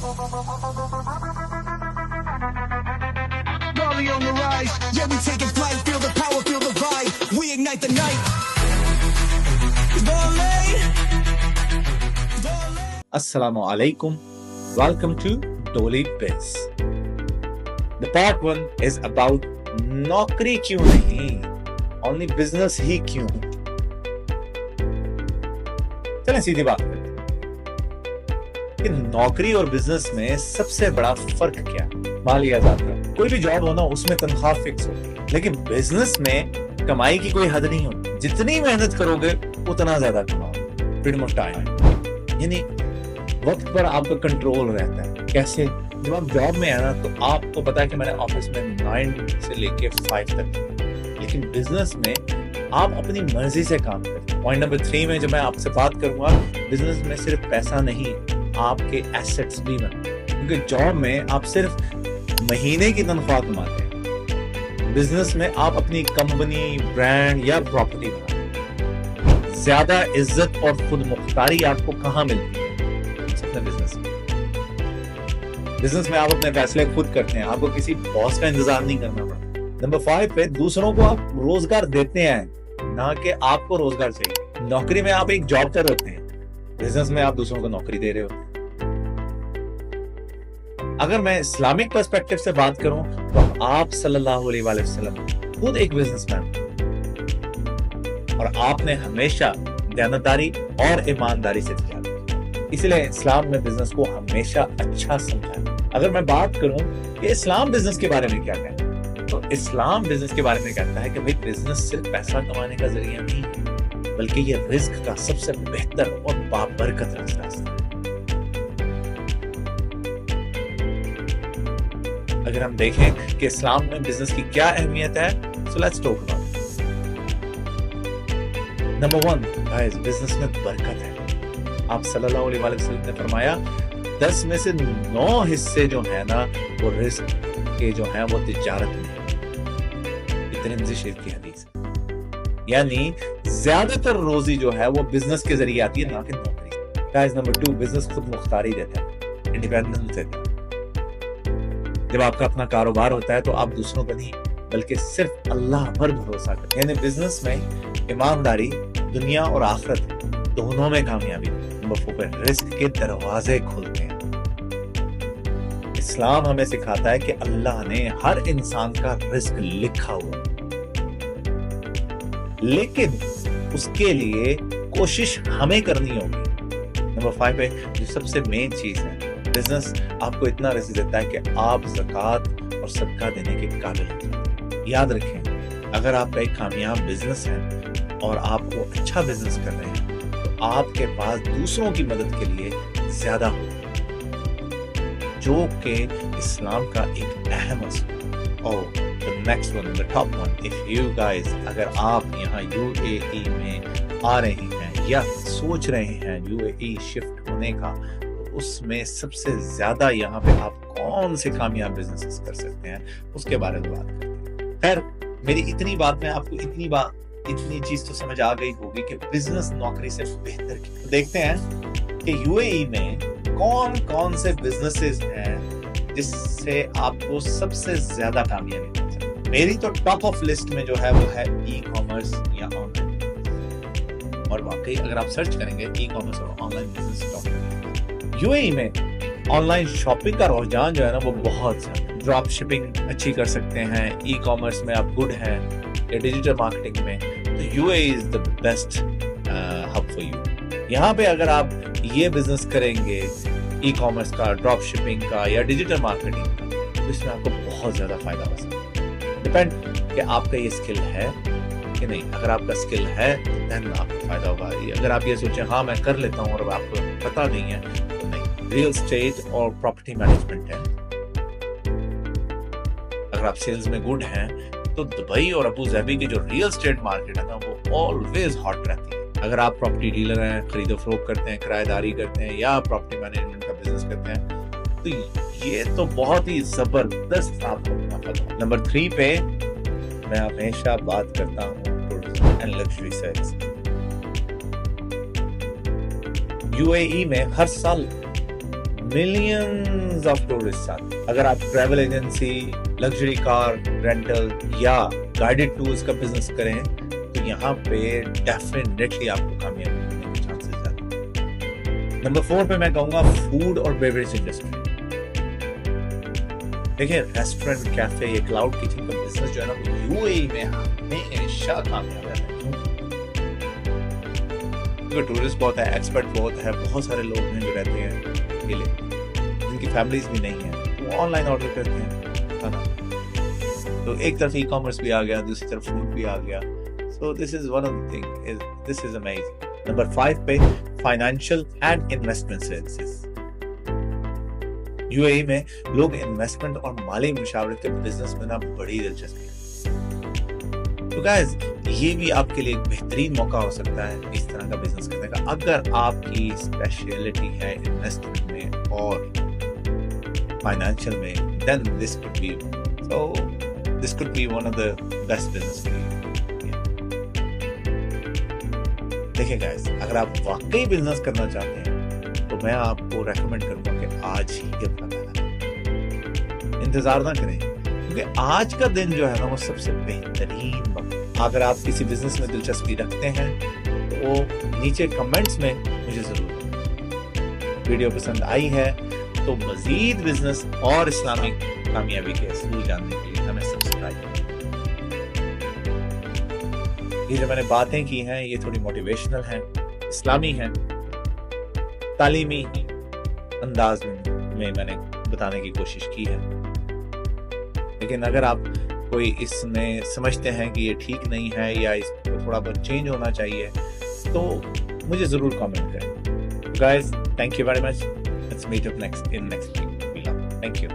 Molly on the rise, yeah we taking flight, feel the power, feel the vibe, we ignite the night. Assalamu alaikum. Welcome to Doli Biz. The part 1 is about नौकरी क्यों नहीं, only business ही क्यों. चलें सीधी बात करते हैं कि नौकरी और बिजनेस में सबसे बड़ा फर्क क्या है. माली आजाद का कोई भी जॉब हो ना, उसमें तनख्वाह फिक्स होती है, लेकिन बिजनेस में कमाई की कोई हद नहीं होती. जितनी मेहनत करोगे उतना ज्यादा कमाओ. फ्रीडम ऑफ टाइम, यानी वक्त पर आपका कंट्रोल रहता है. कैसे? जब आप जॉब में है ना, तो आपको पता है कि मैंने ऑफिस में 9 से लेके 5 तक, लेकिन बिजनेस में आप अपनी मर्जी से काम करते हैं. पॉइंट नंबर 3 में जब मैं आपसे बात करूंगा, बिजनेस में सिर्फ पैसा नहीं, आपके एसेट्स भी बनते हैं. क्योंकि जॉब में आप सिर्फ महीने की तनख्वाह कमाते हैं, बिजनेस में आप अपनी कंपनी, ब्रांड या प्रॉपर्टी बनाते हैं. ज्यादा इज्जत और खुद मुख्तारी आपको कहाँ मिलती है? बिजनेस में. बिजनेस में आप अपने फैसले खुद करते हैं, आपको किसी बॉस का इंतजार नहीं करना पड़ता. नंबर 5 पे दूसरों को आप रोजगार देते हैं, ना कि आपको रोजगार चाहिए. नौकरी में आप एक जॉब कर होते हैं, बिजनेस में आप दूसरों को नौकरी दे रहे होते हैं. अगर मैं इस्लामिक पर्सपेक्टिव से बात करूं, तो आप सल्लल्लाहु अलैहि वसल्लम खुद एक बिजनेसमैन, और आपने हमेशा दयानतदारी और ईमानदारी से तिजारत की. इसलिए इस्लाम में बिजनेस को हमेशा अच्छा समझा है. अगर मैं बात करूं कि इस्लाम बिजनेस के बारे में क्या कहता है, तो इस्लाम बिजनेस के बारे में कहता है कि भाई बिजनेस सिर्फ पैसा कमाने का जरिया नहीं है, बल्कि ये रिस्क का सबसे बेहतर और बाबरकत रास्ता है. अगर हम देखें कि इस्लाम में बिजनेस की क्या अहमियत है, so let's talk about. Number 1, guys, business में बरकत है. आप सल्लल्लाहु अलैहि वसल्लम ने फरमाया 10 में से 9 हिस्से जो है ना, वो रिस्क के जो है वो तिजारत में है. तिरमिज़ी शरीफ की हदीस. यानी ज्यादातर रोजी जो है वो बिजनेस के जरिए आती है, ना कि नौकरी. गाइस, नंबर 2, बिजनेस खुद मुख्तारी देता है, इंडिपेंडेंस देता है. जब आपका अपना कारोबार होता है तो आप दूसरों पर नहीं, बल्कि सिर्फ अल्लाह पर भरोसा करते हैं. यानी बिजनेस में ईमानदारी दुनिया और आखिरत दोनों में कामयाबी. नंबर 4 पे रिस्क के दरवाजे खुलते हैं. इस्लाम हमें सिखाता है कि अल्लाह ने हर इंसान का रिस्क लिखा हुआ, लेकिन उसके लिए कोशिश हमें करनी होगी. नंबर 5 पे जो सबसे मेन चीज है, बिजनेस आपको इतना रिस्क देता है कि आप ज़कात और सदका देने के काबिल होते हैं. याद रखें, अगर आपका एक कामयाब बिजनेस है और आपको अच्छा बिजनेस कर रहे हैं, तो आपके पास दूसरों की मदद के लिए ज्यादा होगा, जो कि इस्लाम का एक अहम असूल. और the next one, the top one, if you guys, अगर आप यहाँ UAE में आ रहे हैं या सोच रहे हैं UAE शिफ्ट होने का, तो उसमें सबसे ज्यादा यहाँ पे आप कौन से कामयाब बिजनेसेस कर सकते हैं, उसके बारे में बात करते हैं. खैर, मेरी इतनी बात में आपको इतनी चीज तो समझ आ गई होगी कि बिजनेस नौकरी से बेहतर की. तो देखते हैं कि UAE में कौन कौन से बिजनेसेस हैं जिससे आपको सबसे ज्यादा कामयाबी मिल सकती है. मेरी तो टॉप ऑफ लिस्ट में जो है वो है ई कॉमर्स या ऑनलाइन. और वाकई अगर आप सर्च करेंगे ई कॉमर्स और ऑनलाइन बिजनेस, UAE में ऑनलाइन शॉपिंग का रुझान जो है ना, वो बहुत ज्यादा. ड्रॉप शिपिंग अच्छी कर सकते हैं, ई कॉमर्स में आप गुड हैं, या डिजिटल मार्केटिंग में, तो UAE is the best hub for you. यहाँ पे अगर आप ये बिजनेस करेंगे, ई कॉमर्स का, ड्रॉप शिपिंग का या डिजिटल मार्केटिंग का, तो इसमें आपको बहुत ज्यादा फायदा हो सकता है. डिपेंड कि आपका ये स्किल है कि नहीं. अगर आपका स्किल है तो देन आपको फायदा होगा. अगर आप ये सोचें हाँ मैं कर लेता हूँ और आपको पता नहीं है, तो नहीं. रियल एस्टेट और प्रॉपर्टी मैनेजमेंट है. अगर आप सेल्स में गुड हैं, तो दुबई और अबू धाबी की जो रियल एस्टेट मार्केट है ना, वो ऑलवेज हॉट रहती है. अगर आप प्रॉपर्टी डीलर हैं, खरीदो फरोख्त करते हैं, किराएदारी करते हैं या प्रॉपर्टी मैनेजमेंट का बिजनेस करते हैं, तो ये तो बहुत ही जबरदस्त आपको मुनाफा होगा. नंबर 3 पे मैं हमेशा बात करता हूँ tourism and luxury service. UAE में हर साल मिलियंस ऑफ टूरिस्ट आते हैं। अगर आप travel agency, luxury car rental या गाइडेड टूर्स का बिजनेस करें तो यहाँ पे डेफिनेटली आपको कामयाबी होने के चांसेस ज्यादा हैं। नंबर 4 पे मैं कहूँगा फूड और बेवरेज इंडस्ट्री। देखिए रेस्टोरेंट, कैफे, ये क्लाउड किचन का बिजनेस जो है ना वो यूएई में हमेशा कामयाब है। क्योंकि टूरिस्ट बहुत है, एक्सपर्ट बहुत है, बहुत सारे लोग हैं जो रहते हैं अकेले, जिनकी फैमिलीज भी नहीं है, वो ऑनलाइन ऑर्डर करते हैं खाना। तो एक तरफ ई कॉमर्स भी आ गया, दूसरी तरफ फूड भी आ गया। So this is one of the thing, this is amazing. Number 5 पे financial and investment services. UAE में लोग इन्वेस्टमेंट और माली मुशावरत के बिजनेस में ना बड़ी दिलचस्पी है। तो गाइस ये भी आपके लिए एक बेहतरीन मौका हो सकता है इस तरह का बिजनेस करने का, अगर आपकी स्पेशलिटी है इन्वेस्टमेंट में और फाइनेंशियल में, then this could be one of the best business for you. देखिए गाइस अगर आप वाकई बिजनेस करना चाहते हैं तो मैं आपको रेकमेंड करूंगा कि आज ही अपना पहला, इंतजार ना करें, क्योंकि आज का दिन जो है ना वो सबसे बेहतरीन वक्त। अगर आप किसी बिजनेस में दिलचस्पी रखते हैं तो नीचे कमेंट्स में मुझे जरूर बताएं। वीडियो पसंद आई है तो मजीद बिजनेस और इस्लामिक कामयाबी के असूल जानने के लिए हमें सब्सक्राइब करें। ये जो मैंने बातें की हैं ये थोड़ी मोटिवेशनल हैं, इस्लामी हैं, तालीमी अंदाज में मैंने बताने की कोशिश की है। लेकिन अगर आप कोई इसमें समझते हैं कि ये ठीक नहीं है या इसको थोड़ा बहुत चेंज होना चाहिए तो मुझे जरूर कमेंट करें। Guys thank you very much, let's meet up next video. Thank you.